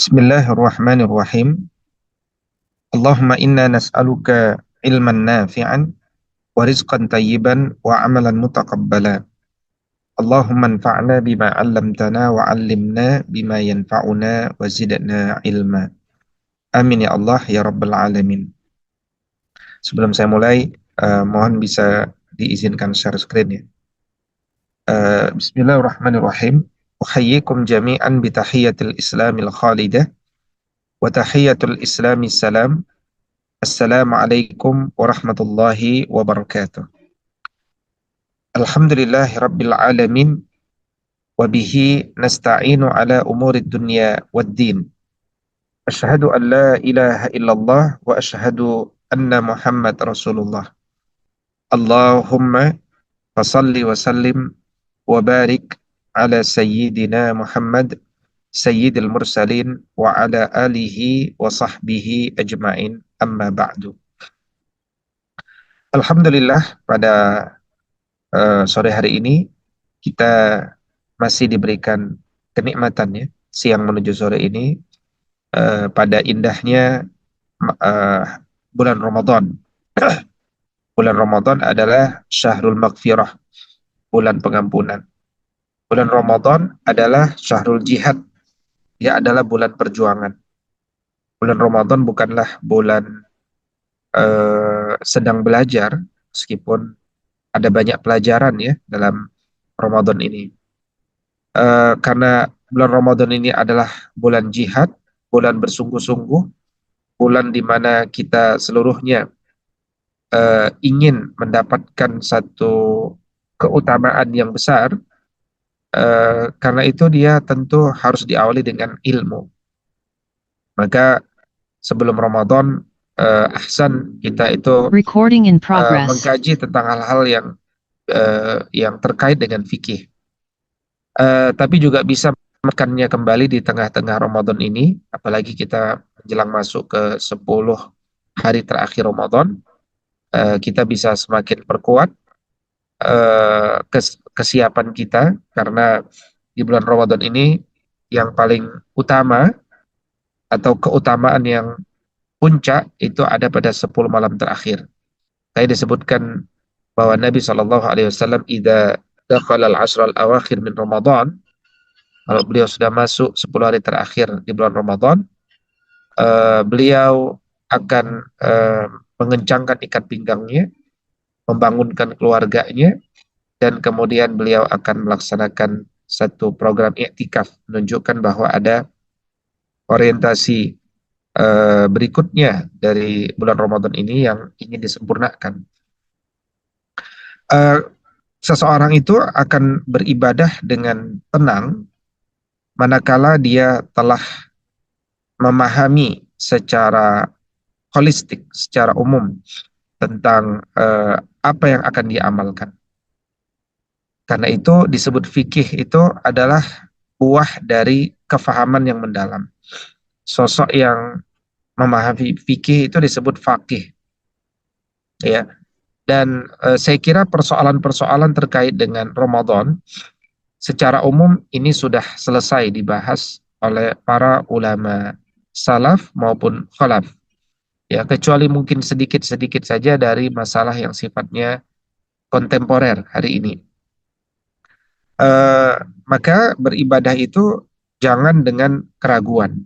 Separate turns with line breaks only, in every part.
Bismillahirrahmanirrahim. Allahumma inna nas'aluka ilman nafi'an wa rizqan tayyiban wa amalan mutaqabbala. Allahumma anfa'na bima 'allamtana wa 'allimna bima yanfa'una wa zidna ilma. Amin ya Allah ya rabbal alamin. Sebelum saya mulai, mohon bisa diizinkan share screen ya. Bismillahirrahmanirrahim. Uhayyikum jami'an bi tahiyyatil islamil khalidah wa tahiyyatul islami salam. Assalamualaikum warahmatullahi wabarakatuh. Alhamdulillahi rabbil alamin wa bihi nasta'inu ala umurid dunya waddin. Asyhadu an la ilaha illallah wa asyhadu anna Muhammad Rasulullah. Allahumma fasalli wa sallim wa barik ala sayyidina Muhammad sayyidil mursalin wa ala alihi wa sahbihi ajma'in, amma ba'du. Alhamdulillah, pada sore hari ini kita masih diberikan kenikmatan ya, siang menuju sore ini pada indahnya uh, bulan Ramadan. Bulan Ramadan adalah syahrul maghfirah, bulan pengampunan. Bulan Ramadan adalah syahrul jihad, dia adalah bulan perjuangan. Bulan Ramadan bukanlah bulan sedang belajar, meskipun ada banyak pelajaran ya dalam Ramadan ini. Karena bulan Ramadan ini adalah bulan jihad, bulan bersungguh-sungguh, bulan di mana kita seluruhnya ingin mendapatkan satu keutamaan yang besar. Karena itu dia tentu harus diawali dengan ilmu. Maka sebelum Ramadan, ahsan kita itu mengkaji tentang hal-hal yang terkait dengan fikih. Tapi juga bisa menekannya kembali di tengah-tengah Ramadan ini, apalagi kita menjelang masuk ke 10 hari terakhir Ramadan, kita bisa semakin perkuat kesiapan kita, karena di bulan Ramadan ini yang paling utama atau keutamaan yang puncak itu ada pada 10 malam terakhir. Tadi disebutkan bahwa Nabi SAW idza dakhala al-ashr al-awakhir min Ramadan, kalau beliau sudah masuk 10 hari terakhir di bulan Ramadan, beliau akan mengencangkan ikat pinggangnya, membangunkan keluarganya, dan kemudian beliau akan melaksanakan satu program i'tikaf, menunjukkan bahwa ada orientasi berikutnya dari bulan Ramadan ini yang ingin disempurnakan. Seseorang itu akan beribadah dengan tenang manakala dia telah memahami secara holistik, secara umum tentang apa yang akan diamalkan. Karena itu disebut fikih itu adalah buah dari kefahaman yang mendalam. Sosok yang memahami fikih itu disebut faqih. Ya. Dan saya kira persoalan-persoalan terkait dengan Ramadan secara umum ini sudah selesai dibahas oleh para ulama salaf maupun khalaf. Ya, kecuali mungkin sedikit-sedikit saja dari masalah yang sifatnya kontemporer hari ini. Maka beribadah itu jangan dengan keraguan.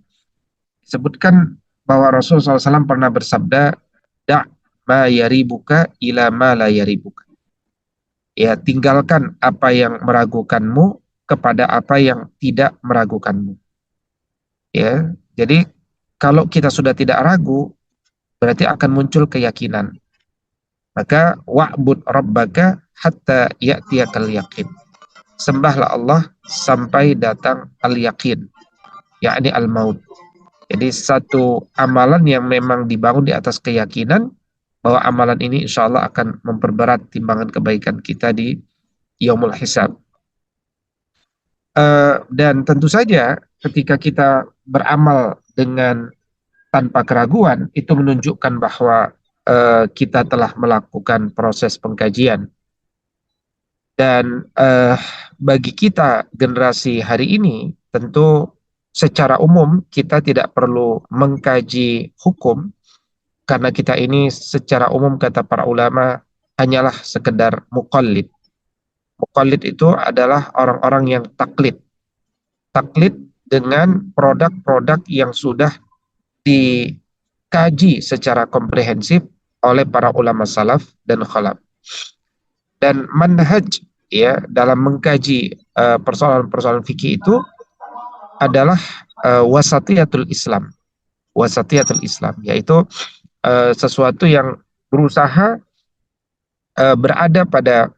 Sebutkan bahwa Rasulullah SAW pernah bersabda, "Da' ma yaribuka ila ma la yaribuka." Ya, tinggalkan apa yang meragukanmu kepada apa yang tidak meragukanmu. Ya, jadi kalau kita sudah tidak ragu, berarti akan muncul keyakinan. Maka wa'bud rabbaka hatta ya'tiyakal yaqin. Sembahlah Allah sampai datang al-yaqin, yakni al-maut. Jadi satu amalan yang memang dibangun di atas keyakinan bahwa amalan ini insya Allah akan memperberat timbangan kebaikan kita di yaumul hisab. Dan tentu saja ketika kita beramal dengan tanpa keraguan, itu menunjukkan bahwa kita telah melakukan proses pengkajian. Dan bagi kita generasi hari ini, tentu secara umum kita tidak perlu mengkaji hukum karena kita ini secara umum kata para ulama hanyalah sekedar muqallid. Muqallid itu adalah orang-orang yang taklid. Taklid dengan produk-produk yang sudah dikaji secara komprehensif oleh para ulama salaf dan khalaf. Dan manhaj ya dalam mengkaji persoalan-persoalan fikih itu adalah wasatiyatul Islam. Wasatiyatul Islam yaitu sesuatu yang berusaha berada pada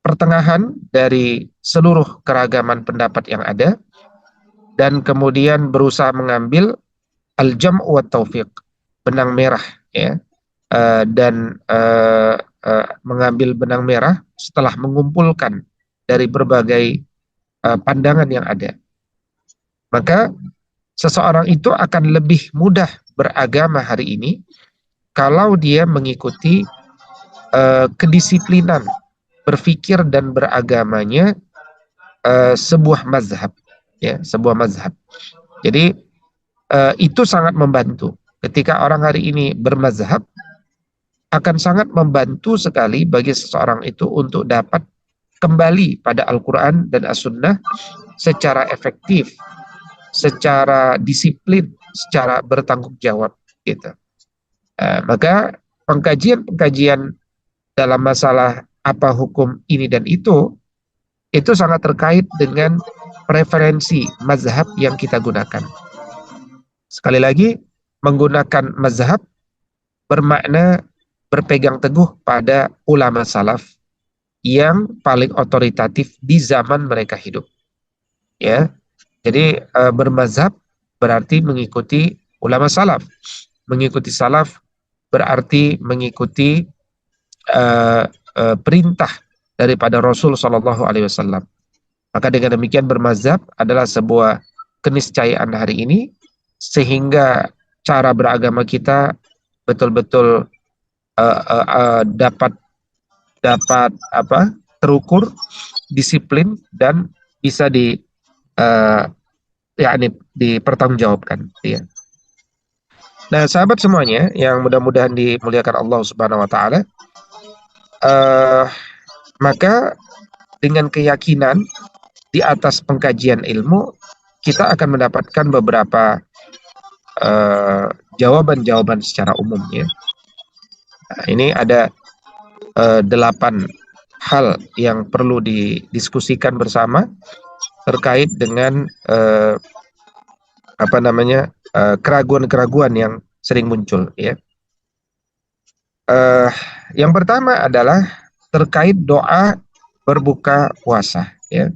pertengahan dari seluruh keragaman pendapat yang ada dan kemudian berusaha mengambil al-jam' wa taufiq, benang merah ya. Dan mengambil benang merah setelah mengumpulkan dari berbagai pandangan yang ada. Maka seseorang itu akan lebih mudah beragama hari ini kalau dia mengikuti kedisiplinan berpikir dan beragamanya sebuah mazhab, ya, sebuah mazhab. Jadi itu sangat membantu. Ketika orang hari ini bermazhab, akan sangat membantu sekali bagi seseorang itu untuk dapat kembali pada Al-Quran dan As-Sunnah secara efektif, secara disiplin, secara bertanggung jawab, gitu. Maka pengkajian-pengkajian dalam masalah apa hukum ini dan itu sangat terkait dengan preferensi mazhab yang kita gunakan. Sekali lagi, menggunakan mazhab bermakna berpegang teguh pada ulama salaf yang paling otoritatif di zaman mereka hidup. Ya, jadi bermazhab berarti mengikuti ulama salaf. Mengikuti salaf berarti mengikuti perintah daripada Rasul Shallallahu Alaihi Wasallam. Maka dengan demikian bermazhab adalah sebuah keniscayaan hari ini, sehingga cara beragama kita betul-betul dapat terukur, disiplin dan bisa dipertanggungjawabkan. Ya. Nah, sahabat semuanya yang mudah-mudahan dimuliakan Allah Subhanahu Wa Taala, maka dengan keyakinan di atas pengkajian ilmu kita akan mendapatkan beberapa jawaban-jawaban secara umum ya. Nah, ini ada 8 hal yang perlu didiskusikan bersama terkait dengan keraguan-keraguan yang sering muncul ya. Yang pertama adalah terkait doa berbuka puasa ya.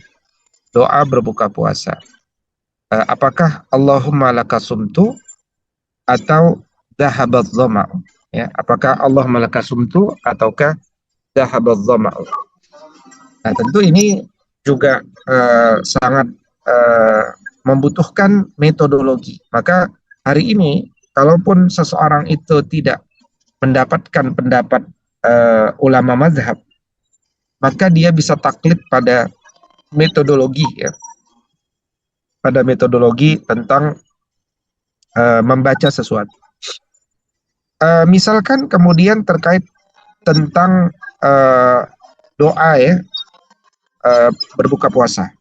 Doa berbuka puasa. Apakah Allahumma lakasumtu atau dhahabat dhama'u ya, apakah Allahumma lakasumtu ataukah dhahabat dhama'u. Nah, tentu ini juga sangat membutuhkan metodologi. Maka hari ini kalaupun seseorang itu tidak mendapatkan pendapat ulama mazhab, maka dia bisa taklid pada metodologi ya, pada metodologi tentang membaca sesuatu. Misalkan kemudian terkait tentang doa ya, berbuka puasa.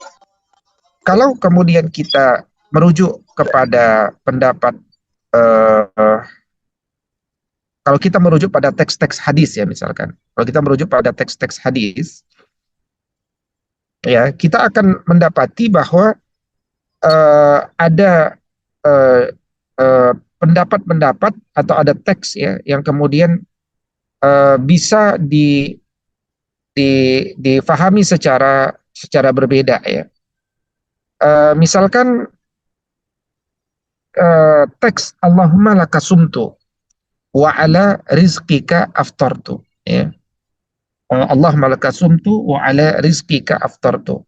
Kalau kemudian kita merujuk kepada pendapat, kalau kita merujuk pada teks-teks hadis ya misalkan, kalau kita merujuk pada teks-teks hadis, ya kita akan mendapati bahwa ada pendapat-pendapat atau ada teks ya yang kemudian bisa difahami secara berbeda ya. Misalkan teks Allahumma lakasumtu wa ala rizqika aftartu ya. Allahumma lakasumtu wa ala rizqika aftartu.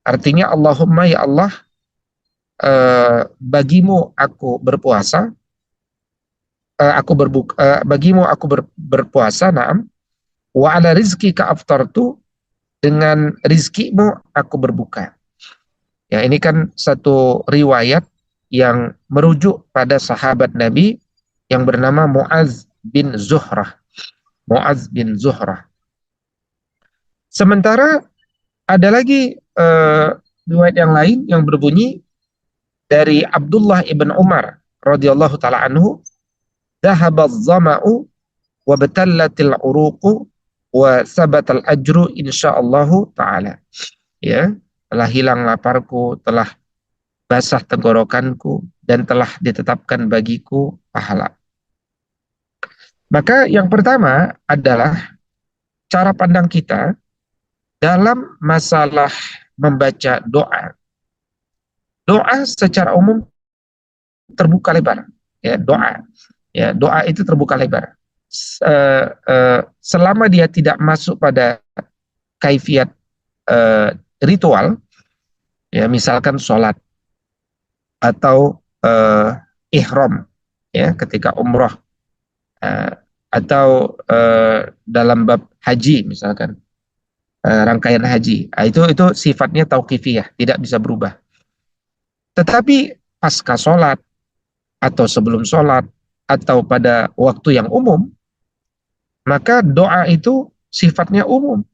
Artinya Allahumma ya Allah, bagimu aku berpuasa, bagimu aku berpuasa, na'am, wa ala rizqika aftartu, dengan rizkimu aku berbuka. Ya, ini kan satu riwayat yang merujuk pada sahabat Nabi yang bernama Mu'az bin Zuhrah. Mu'az bin Zuhrah. Sementara ada lagi riwayat yang lain yang berbunyi dari Abdullah ibn Umar radhiyallahu taala anhu, "Dhahabadz zama'u wa batallatil uruqu wa sabatal ajru insyaallahu taala." Ya, telah hilang laparku, telah basah tenggorokanku, dan telah ditetapkan bagiku pahala. Maka yang pertama adalah cara pandang kita dalam masalah membaca doa. Doa secara umum terbuka lebar, ya doa, ya doa itu terbuka lebar. Selama dia tidak masuk pada kaifiat ritual, ya misalkan sholat atau ihram, ya ketika umroh, atau dalam bab haji misalkan, rangkaian haji, itu sifatnya tauqifiyah, tidak bisa berubah. Tetapi pasca sholat atau sebelum sholat atau pada waktu yang umum, maka doa itu sifatnya umum,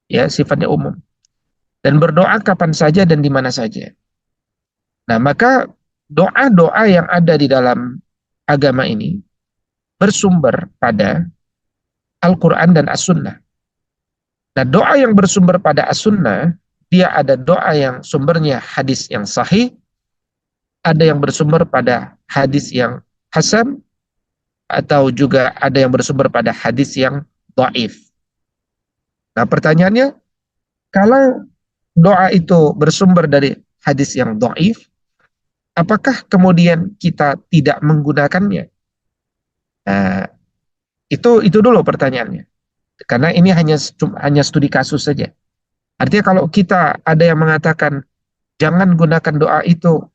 ya sifatnya umum, dan berdoa kapan saja dan di mana saja. Nah, maka doa-doa yang ada di dalam agama ini bersumber pada Al-Quran dan As-Sunnah. Nah, doa yang bersumber pada As-Sunnah, dia ada doa yang sumbernya hadis yang sahih, ada yang bersumber pada hadis yang hasan, atau juga ada yang bersumber pada hadis yang dhaif. Nah, pertanyaannya, kalau doa itu bersumber dari hadis yang dhaif, apakah kemudian kita tidak menggunakannya? Nah, itu dulu pertanyaannya. Karena ini hanya studi kasus saja. Artinya kalau kita ada yang mengatakan jangan gunakan doa itu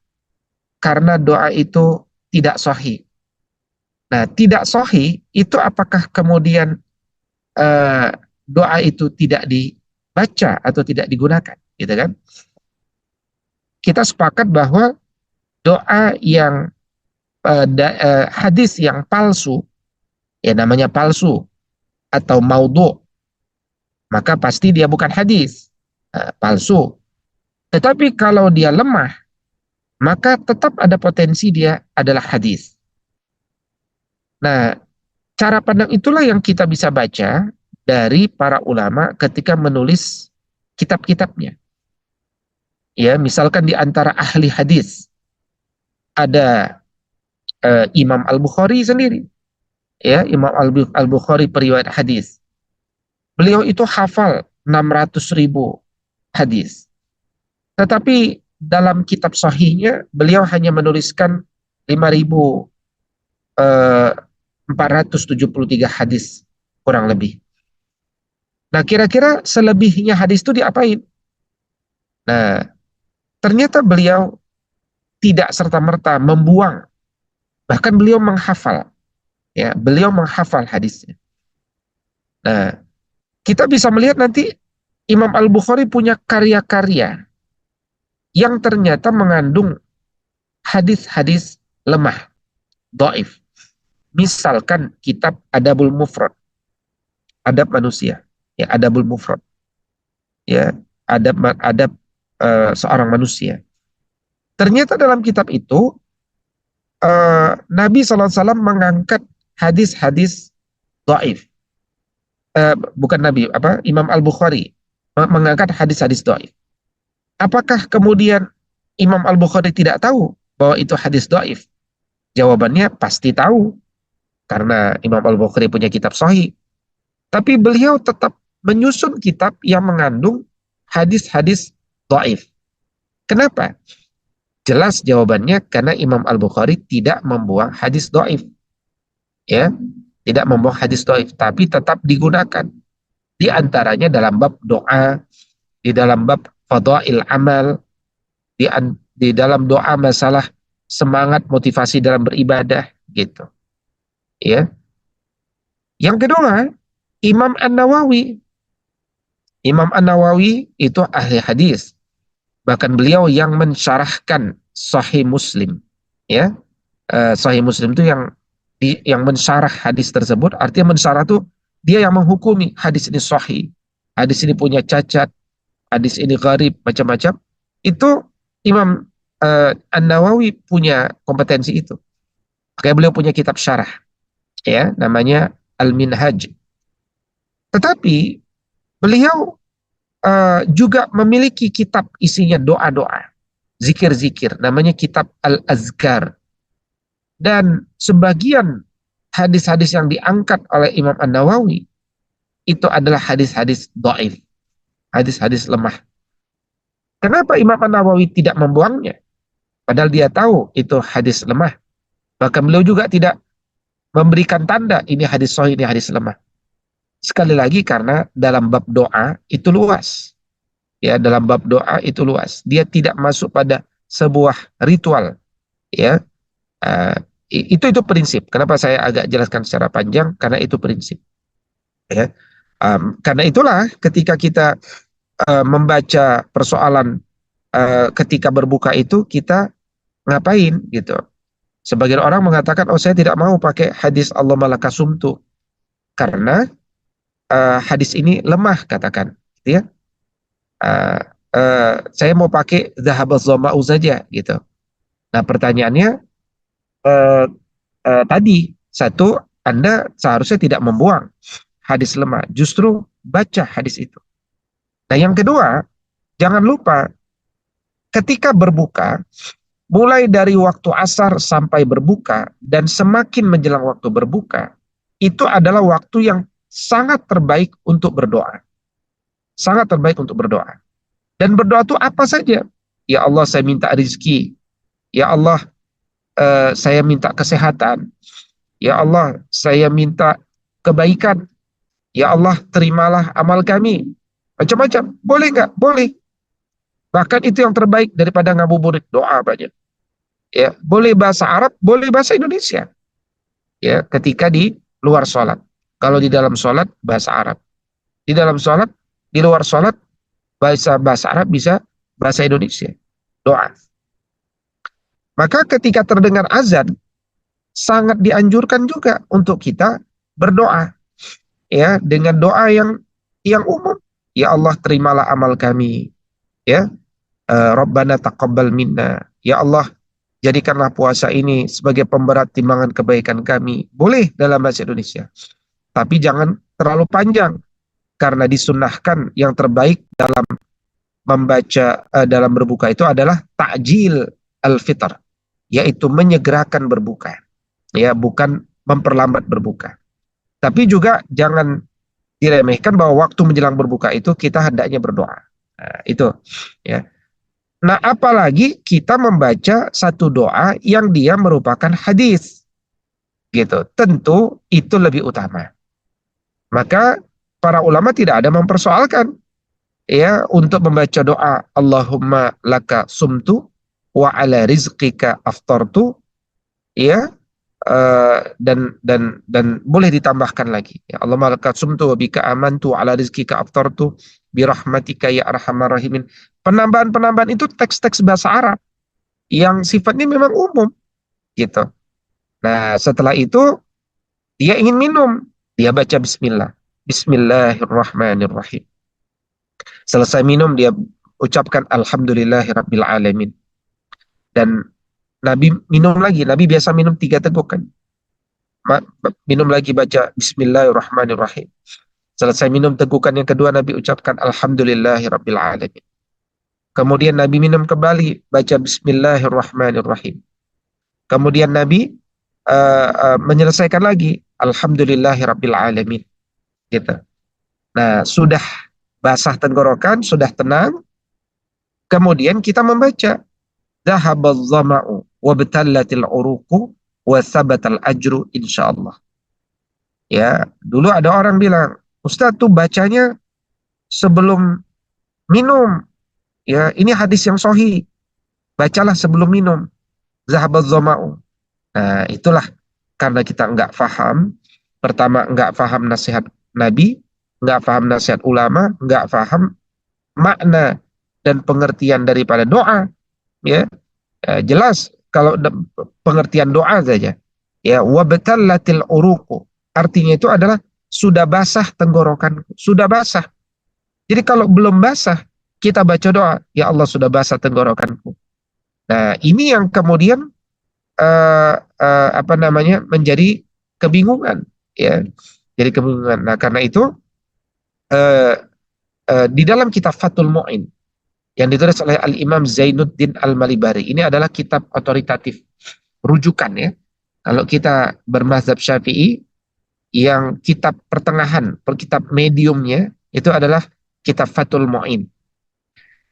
karena doa itu tidak sahih. Nah, tidak sahih itu apakah kemudian doa itu tidak dibaca atau tidak digunakan, gitu kan? Kita sepakat bahwa doa yang hadis yang palsu, ya namanya palsu atau maudhu, maka pasti dia bukan hadis, palsu. Tetapi kalau dia lemah, maka tetap ada potensi dia adalah hadis. Nah, cara pandang itulah yang kita bisa baca dari para ulama ketika menulis kitab-kitabnya. Ya, misalkan di antara ahli hadis ada Imam Al-Bukhari sendiri. Ya, Imam Al-Bukhari periwayat hadis. Beliau itu hafal 600.000 hadis. Tetapi dalam kitab sahihnya beliau hanya menuliskan 5.473 hadis kurang lebih. Nah, kira-kira selebihnya hadis itu diapain? Nah, ternyata beliau tidak serta-merta membuang, bahkan beliau menghafal, ya, beliau menghafal hadisnya. Nah, kita bisa melihat nanti Imam Al-Bukhari punya karya-karya yang ternyata mengandung hadis-hadis lemah, dhaif. Misalkan kitab Adabul Mufrad, adab manusia, ya Adabul Mufrad, ya adab seorang manusia. Ternyata dalam kitab itu Nabi SAW mengangkat hadis-hadis dhaif. Bukan Nabi, Imam Al-Bukhari mengangkat hadis-hadis dhaif. Apakah kemudian Imam Al-Bukhari tidak tahu bahwa itu hadis dhaif? Jawabannya pasti tahu, karena Imam Al-Bukhari punya kitab sahih. Tapi beliau tetap menyusun kitab yang mengandung hadis-hadis dhaif. Kenapa? Jelas jawabannya karena Imam Al-Bukhari tidak membuang hadis dhaif. Ya, tidak membuang hadis dhaif, tapi tetap digunakan. Di antaranya dalam bab doa, di dalam bab fadhail amal, di dalam doa masalah semangat motivasi dalam beribadah, gitu. Ya. Yang kedua, Imam An-Nawawi. Imam An-Nawawi itu ahli hadis. Bahkan beliau yang mensyarahkan Sahih Muslim. Ya, Sahih Muslim itu yang mensyarah hadis tersebut. Artinya mensyarah itu dia yang menghukumi hadis ini sahih, hadis ini punya cacat, hadis ini gharib, macam-macam. Itu Imam An-Nawawi punya kompetensi itu. Kayak beliau punya kitab syarah, ya, namanya Al-Minhaj. Tetapi beliau juga memiliki kitab isinya doa-doa, zikir-zikir, namanya kitab Al-Azkar. Dan sebagian hadis-hadis yang diangkat oleh Imam An-Nawawi itu adalah hadis-hadis dhaif, hadis-hadis lemah. Kenapa Imam An-Nawawi tidak membuangnya? Padahal dia tahu itu hadis lemah. Bahkan beliau juga tidak memberikan tanda ini hadis sahih, ini hadis lemah. Sekali lagi karena dalam bab doa itu luas. Ya, dalam bab doa itu luas. Dia tidak masuk pada sebuah ritual. Ya, uh, itu prinsip. Kenapa saya agak jelaskan secara panjang? Karena itu prinsip. Ya, karena itulah ketika kita membaca persoalan ketika berbuka itu kita ngapain gitu. Sebagian orang mengatakan, oh saya tidak mau pakai hadis Allah malaka sumtu karena hadis ini lemah katakan, gitu ya. Saya mau pakai zahabaz zama'u saja gitu. Nah pertanyaannya tadi satu, Anda seharusnya tidak membuang hadis lemah, justru baca hadis itu. Nah yang kedua, jangan lupa ketika berbuka, mulai dari waktu asar sampai berbuka dan semakin menjelang waktu berbuka, itu adalah waktu yang sangat terbaik untuk berdoa. Sangat terbaik untuk berdoa. Dan berdoa itu apa saja? Ya Allah, saya minta rezeki. Ya Allah, saya minta kesehatan. Ya Allah, saya minta kebaikan. Ya Allah, terimalah amal kami. Macam-macam. Boleh nggak? Boleh. Bahkan itu yang terbaik daripada ngabuburit doa banyak. Ya, boleh bahasa Arab, boleh bahasa Indonesia. Ya, ketika di luar sholat. Kalau di dalam sholat, bahasa Arab. Di dalam sholat, di luar sholat, bahasa Arab, bisa bahasa Indonesia. Doa. Maka ketika terdengar azan, sangat dianjurkan juga untuk kita berdoa. Ya, dengan doa yang umum. Ya Allah, terimalah amal kami. Ya, Rabbana taqabbal minna. Ya Allah, jadikanlah puasa ini sebagai pemberat timbangan kebaikan kami. Boleh dalam bahasa Indonesia. Tapi jangan terlalu panjang. Karena disunnahkan yang terbaik dalam membaca, dalam berbuka itu adalah ta'jil al-fitr. Yaitu menyegerakan berbuka. Ya, bukan memperlambat berbuka. Tapi juga jangan diremehkan bahwa waktu menjelang berbuka itu kita hendaknya berdoa. Nah, itu. Ya. Nah, apalagi kita membaca satu doa yang dia merupakan hadis, gitu. Tentu itu lebih utama. Maka para ulama tidak ada mempersoalkan, ya, untuk membaca doa Allahumma laka sumtu wa ala rizqika aftartu, ya, dan boleh ditambahkan lagi, ya, Allahumma laka sumtu wa bika amantu wa ala rizqika aftartu birahmatika ya arhamar rahimin. Penambahan-penambahan itu teks-teks bahasa Arab yang sifatnya memang umum, gitu. Nah, setelah itu dia ingin minum, dia baca bismillah. Bismillahirrahmanirrahim. Selesai minum dia ucapkan alhamdulillahirabbil alamin. Dan Nabi minum lagi, Nabi biasa minum 3 teguk kan. Minum lagi baca bismillahirrahmanirrahim. Selesai minum tegukan yang kedua Nabi ucapkan alhamdulillahirabbil alamin. Kemudian Nabi minum kembali baca bismillahirrahmanirrahim. Kemudian Nabi menyelesaikan lagi alhamdulillahirabbil alamin, gitu. Nah, sudah basah tenggorokan, sudah tenang, kemudian kita membaca dhahabal dhama'u wa batallatil uruqu wa thabatal ajru insyaallah. Ya, dulu ada orang bilang, Ustaz tuh bacanya sebelum minum. Ya, ini hadis yang sahih. Bacalah sebelum minum. Dhahabal dhama'u. Nah, itulah karena kita enggak paham. Pertama, enggak paham nasihat Nabi, enggak paham nasihat ulama, enggak paham makna dan pengertian daripada doa, ya. Jelas kalau pengertian doa saja. Ya, wabtallatil uruqu. Artinya itu adalah sudah basah tenggorokan, sudah basah. Jadi kalau belum basah, kita baca doa, ya Allah sudah basah tenggorokanku. Nah, ini yang kemudian apa namanya menjadi kebingungan, ya. Jadi kebingungan. Nah, karena itu uh, di dalam kitab Fathul Mu'in yang ditulis oleh Al-Imam Zainuddin Al-Malibari, ini adalah kitab otoritatif, rujukan ya. Kalau kita bermazhab Syafi'i, yang kitab pertengahan, kitab mediumnya itu adalah kitab Fathul Mu'in.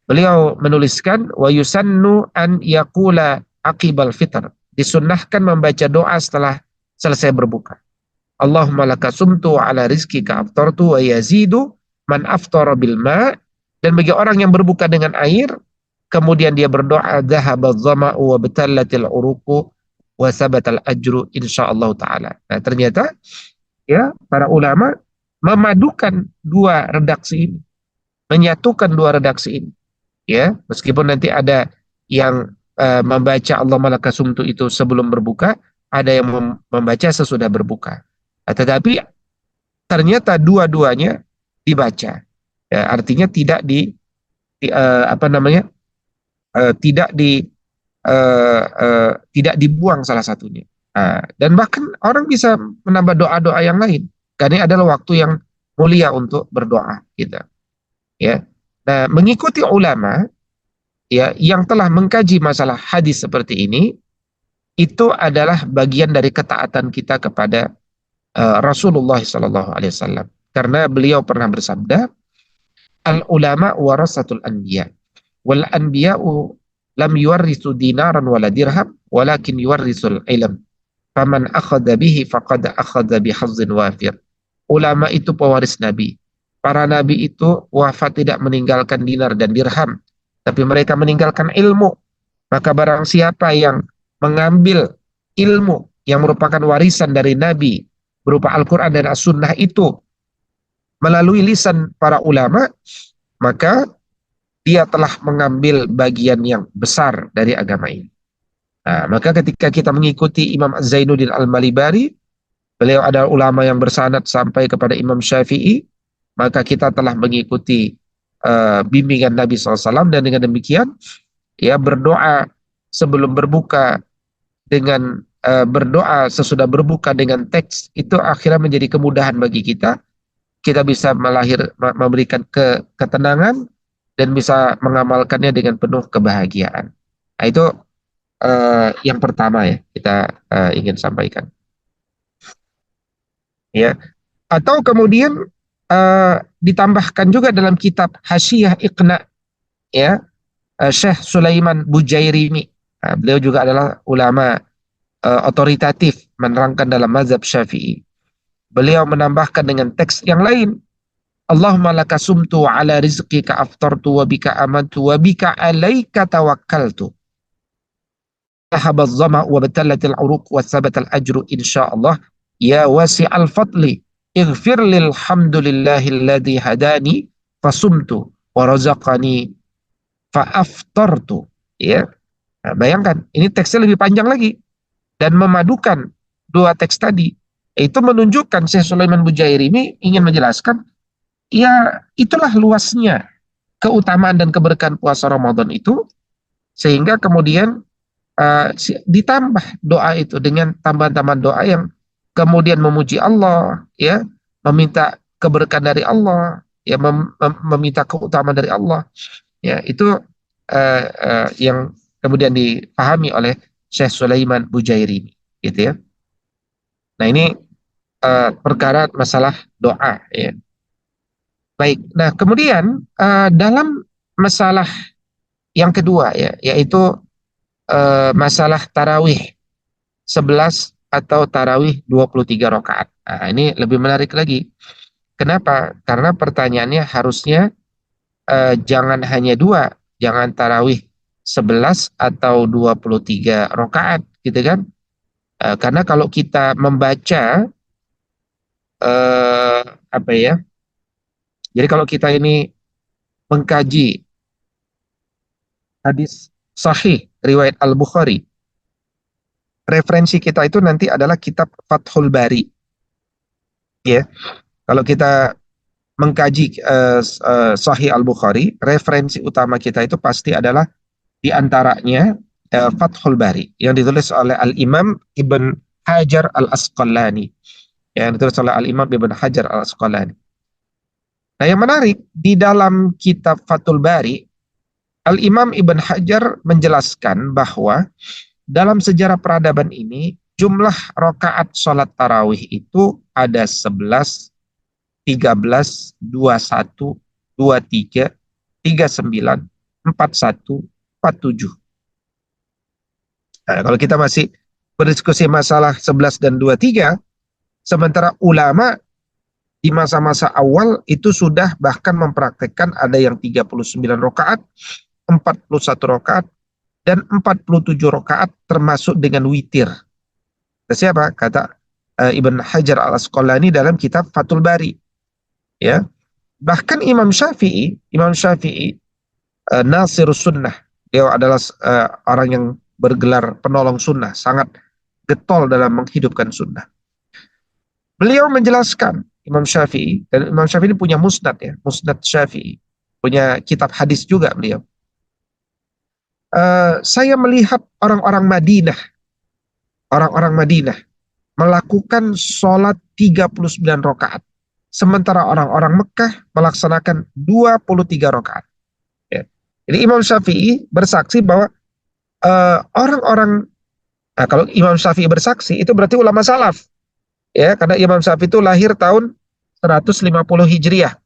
Beliau menuliskan wa yusannu an yaqula aqibal fitr. Disunnahkan membaca doa setelah selesai berbuka. Allahumma laka sumtu ala rizkika aftartu wa yazidu man aftara bil ma. Dan bagi orang yang berbuka dengan air, kemudian dia berdoa dhahaba dhama'u wa batallatil uruqu wa sabatal ajru insyaallah taala. Nah, ternyata ya para ulama memadukan dua redaksi ini, menyatukan dua redaksi ini. Ya, meskipun nanti ada yang membaca Allah malaka sumtu itu sebelum berbuka, ada yang membaca sesudah berbuka. Tetapi ternyata dua-duanya dibaca. Ya, artinya tidak apa namanya? Tidak dibuang salah satunya. Dan bahkan orang bisa menambah doa-doa yang lain. Karena ini adalah waktu yang mulia untuk berdoa kita. Ya. Nah, mengikuti ulama ya yang telah mengkaji masalah hadis seperti ini, itu adalah bagian dari ketaatan kita kepada Rasulullah SAW. Karena beliau pernah bersabda, al ulama warasatul anbiya, wal anbiya'u lam yuwarrisu dinaran wala dirham, walakin yuwarrisul ilm. Faman akhadha bihi faqad akhadha bihazzin wafir. Ulama itu pewaris nabi. Para nabi itu wafat tidak meninggalkan dinar dan dirham, tapi mereka meninggalkan ilmu. Maka barang siapa yang mengambil ilmu yang merupakan warisan dari nabi berupa Al-Quran dan As-Sunnah itu melalui lisan para ulama, maka dia telah mengambil bagian yang besar dari agama ini. Nah, maka ketika kita mengikuti Imam Zainuddin Al-Malibari, beliau adalah ulama yang bersanad sampai kepada Imam Syafi'i, maka kita telah mengikuti bimbingan Nabi SAW, dan dengan demikian ya berdoa sebelum berbuka dengan berdoa sesudah berbuka dengan teks itu akhirnya menjadi kemudahan bagi kita. Kita bisa memberikan ketenangan dan bisa mengamalkannya dengan penuh kebahagiaan. Nah, itu yang pertama ya kita ingin sampaikan. Ya, atau kemudian ditambahkan juga dalam kitab Hasyiyah Iqna ya, Syekh Sulaiman Bujairimi. Nah, beliau juga adalah ulama otoritatif menerangkan dalam mazhab Syafi'i. Beliau menambahkan dengan teks yang lain. Allahumma laka sumtu ala rizqika aftartu wa bika amantu wa bika alaika tawakkaltu. Tahabaz zama wa batallatil uruq wa sabatal ajru insyaallah. Ya wasi'al fadli ighfir lil hamdulillahilladzi hadani fasumtu wa razaqani fa aftartu. Ya. Nah, bayangkan, ini teksnya lebih panjang lagi dan memadukan dua teks tadi. Itu menunjukkan Syekh Sulaiman Bujairimi ingin menjelaskan, ya itulah luasnya keutamaan dan keberkahan puasa Ramadan itu, sehingga kemudian ditambah doa itu dengan tambahan-tambahan doa yang kemudian memuji Allah, ya, meminta keberkahan dari Allah, ya, meminta keutamaan dari Allah, ya, itu yang kemudian dipahami oleh Syekh Sulaiman Bujairimi, gitu ya. Nah, ini perkara masalah doa, ya. Baik. Nah, kemudian dalam masalah yang kedua ya, yaitu masalah tarawih 11 atau tarawih 23 rakaat. Nah, ini lebih menarik lagi. Kenapa? Karena pertanyaannya harusnya jangan hanya dua, jangan tarawih 11 atau 23 rakaat, gitu kan? Karena kalau kita membaca apa ya? Jadi kalau kita ini mengkaji hadis Sahih riwayat Al-Bukhari. Referensi kita itu nanti adalah kitab Fathul Bari, ya. Kalau kita mengkaji Sahih Al-Bukhari, referensi utama kita itu pasti adalah di antaranya Fathul Bari yang ditulis oleh Al-Imam Ibn Hajar Al-Asqalani, yang ditulis oleh Al-Imam Ibn Hajar Al-Asqalani. Nah, yang menarik di dalam kitab Fathul Bari, Al-Imam Ibn Hajar menjelaskan bahwa dalam sejarah peradaban ini jumlah rakaat sholat tarawih itu ada 11, 13, 21, 23, 39, 41, 47. Nah, kalau kita masih berdiskusi masalah 11 dan 23, sementara ulama di masa-masa awal itu sudah bahkan mempraktekkan ada yang 39 rakaat, 41 rakaat, dan 47 rakaat termasuk dengan witir. Kata siapa? Kata Ibn Hajar Al-Asqalani dalam kitab Fathul Bari. Ya, bahkan Imam Syafi'i Nasirus Sunnah, dia adalah orang yang bergelar penolong sunnah, sangat getol dalam menghidupkan sunnah. Beliau menjelaskan, Imam Syafi'i, dan Imam Syafi'i ini punya musnad, ya, musnad Syafi'i, punya kitab hadis juga beliau. Saya melihat orang-orang Madinah melakukan sholat 39 rakaat, sementara orang-orang Mekah melaksanakan 23 rakaat. Ya. Jadi Imam Syafi'i bersaksi bahwa orang-orang, nah kalau Imam Syafi'i bersaksi itu berarti ulama salaf, ya, karena Imam Syafi'i itu lahir tahun 150 Hijriah,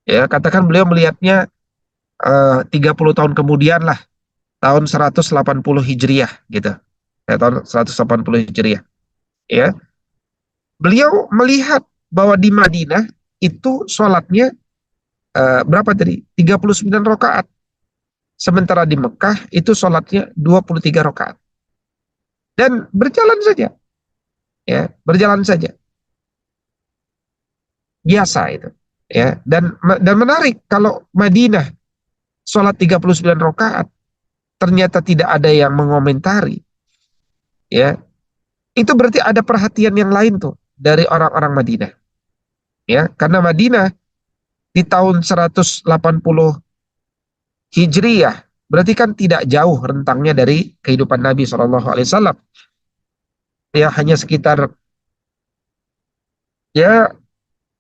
ya, katakan beliau melihatnya 30 tahun kemudian lah, tahun 180 Hijriah gitu, ya, tahun 180 Hijriah, ya. Beliau melihat bahwa di Madinah itu sholatnya berapa tadi? 39 rakaat. Sementara di Mekah itu sholatnya 23 rakaat. Dan berjalan saja. Ya, berjalan saja. Biasa itu. Ya, dan menarik kalau Madinah sholat 39 rakaat ternyata tidak ada yang mengomentari. Ya. Itu berarti ada perhatian yang lain tuh dari orang-orang Madinah. Ya, karena Madinah di tahun 180 Hijriyah berarti kan tidak jauh rentangnya dari kehidupan Nabi SAW. Ya, hanya sekitar ya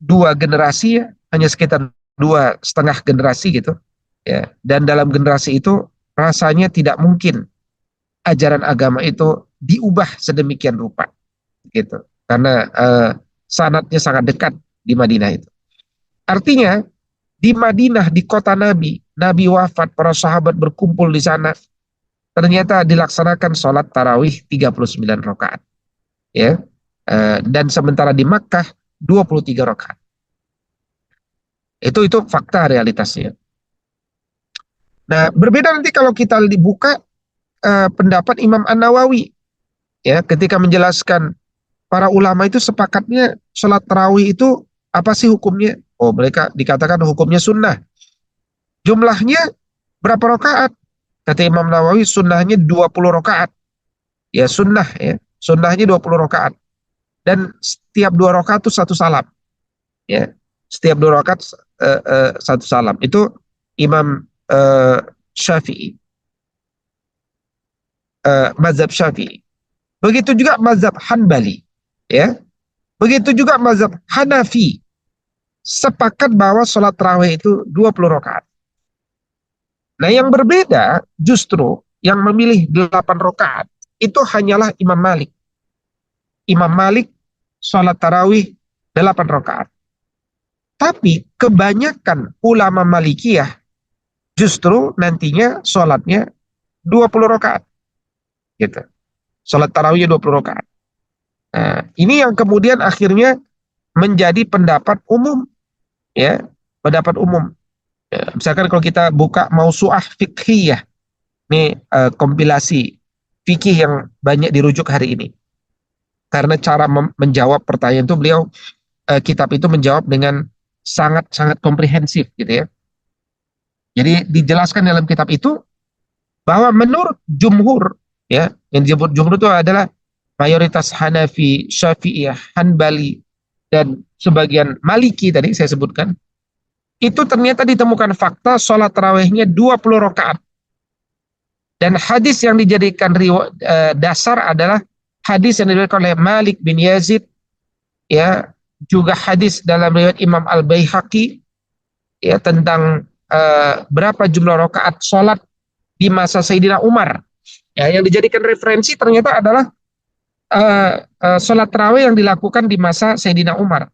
2 generasi, ya, hanya sekitar 2,5 generasi gitu. Ya, dan dalam generasi itu rasanya tidak mungkin ajaran agama itu diubah sedemikian rupa gitu. Karena sanadnya sangat dekat di Madinah itu. Artinya di Madinah, di kota Nabi, Nabi wafat, para sahabat berkumpul di sana, ternyata dilaksanakan sholat tarawih 39 rakaat. Ya. Dan sementara di Makkah 23 rakaat. Itu fakta realitasnya. Nah, berbeda nanti kalau kita dibuka pendapat Imam An-Nawawi, ya, ketika menjelaskan para ulama itu sepakatnya sholat tarawih itu apa sih hukumnya? Oh, mereka dikatakan hukumnya sunnah. Jumlahnya berapa rakaat? Kata Imam Nawawi sunnahnya 20 rakaat. Ya sunnah, ya. Sunnahnya 20 rakaat. Dan setiap 2 rakaat itu satu salam. Ya. Setiap 2 rakaat satu salam. Itu Imam Syafi'i. Mazhab Syafi'i. Begitu juga mazhab Hanbali. Ya. Begitu juga mazhab Hanafi. Sepakat bahwa sholat tarawih itu 20 rakaat. Nah, yang berbeda justru yang memilih 8 rakaat itu hanyalah Imam Malik. Imam Malik sholat tarawih 8 rakaat. Tapi kebanyakan ulama Malikiyah justru nantinya sholatnya 20 rakaat. Gitu. Sholat tarawihnya 20 rakaat. Nah, ini yang kemudian akhirnya menjadi pendapat umum. Ya, pendapat umum. Ya, misalkan kalau kita buka Mausu'ah Fiqhiyah, ini kompilasi fikih yang banyak dirujuk hari ini. Karena cara menjawab pertanyaan itu beliau kitab itu menjawab dengan sangat-sangat komprehensif gitu ya. Jadi dijelaskan dalam kitab itu bahwa menurut jumhur, ya, yang disebut jumhur itu adalah mayoritas Hanafi, Syafi'iyah, Hanbali, dan sebagian Maliki tadi saya sebutkan, itu ternyata ditemukan fakta sholat tarawihnya 20 rakaat. Dan hadis yang dijadikan dasar adalah hadis yang diriwayatkan oleh Malik bin Yazid, ya, juga hadis dalam riwayat Imam Al-Baihaqi, ya, tentang berapa jumlah rakaat sholat di masa Sayyidina Umar. Ya, yang dijadikan referensi ternyata adalah sholat tarawih yang dilakukan di masa Sayyidina Umar.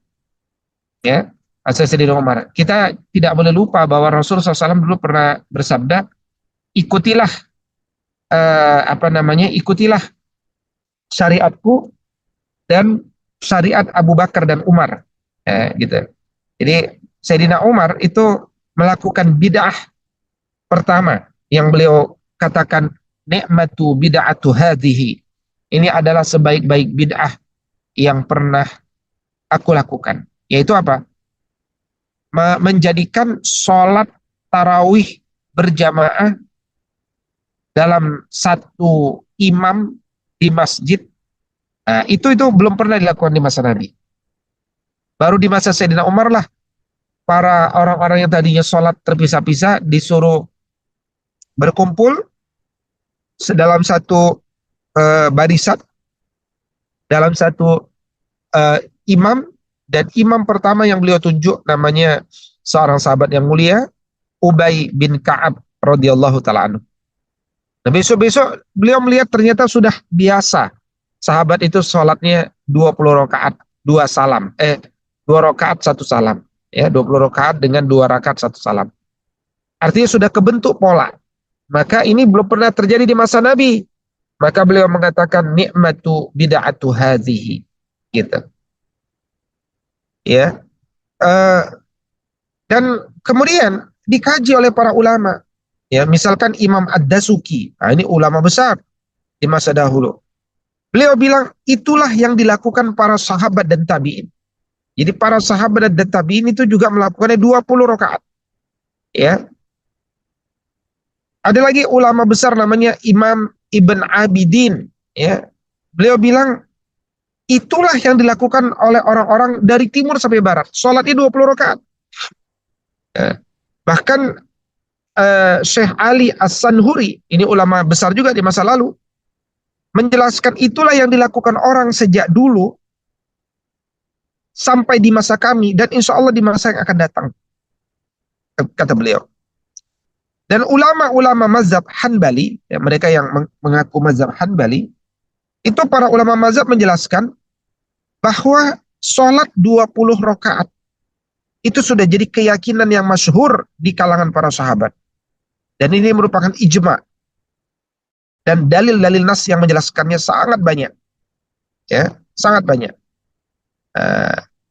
Ya, masa Sayyidina Umar. Kita tidak boleh lupa bahwa Rasulullah SAW dulu pernah bersabda, ikutilah ikutilah syariatku dan syariat Abu Bakar dan Umar, gitu. Jadi Sayyidina Umar itu melakukan bid'ah pertama yang beliau katakan ni'matu bid'atu hadhihi. Ini adalah sebaik-baik bid'ah yang pernah aku lakukan. Yaitu apa? Menjadikan sholat tarawih berjamaah dalam satu imam di masjid. Nah, itu belum pernah dilakukan di masa Nabi. Baru di masa Sayyidina Umar lah para orang-orang yang tadinya sholat terpisah-pisah disuruh berkumpul dalam satu barisan, dalam satu imam, dan imam pertama yang beliau tunjuk namanya seorang sahabat yang mulia, Ubay bin Ka'ab radhiyallahu taala anhu. Nah, besok-besok beliau melihat ternyata sudah biasa sahabat itu sholatnya 20 rakaat, 2 salam, 2 rakaat 1 salam, ya, 20 rakaat dengan 2 rakaat 1 salam. Artinya sudah kebentuk pola. Maka ini belum pernah terjadi di masa Nabi. Maka beliau mengatakan nikmatu bid'atu hadhihi, gitu. Ya. Dan kemudian dikaji oleh para ulama. Ya, misalkan Imam Ad-Dasuki. Nah, ini ulama besar di masa dahulu. Beliau bilang itulah yang dilakukan para sahabat dan tabi'in. Jadi para sahabat dan tabi'in itu juga melakukannya 20 rakaat. Ya. Ada lagi ulama besar namanya Imam Ibn Abidin, ya. Beliau bilang itulah yang dilakukan oleh orang-orang dari timur sampai barat. Salatnya 20 rakaat. Ya. Bahkan Syekh Ali As-Sanhuri, ini ulama besar juga di masa lalu, menjelaskan itulah yang dilakukan orang sejak dulu sampai di masa kami dan insya Allah di masa yang akan datang, kata beliau. Dan ulama-ulama mazhab Hanbali, ya, mereka yang mengaku mazhab Hanbali, itu para ulama mazhab menjelaskan bahwa sholat 20 rakaat itu sudah jadi keyakinan yang masyhur di kalangan para sahabat. Dan ini merupakan ijma. Dan dalil-dalil nas yang menjelaskannya sangat banyak. Ya, sangat banyak.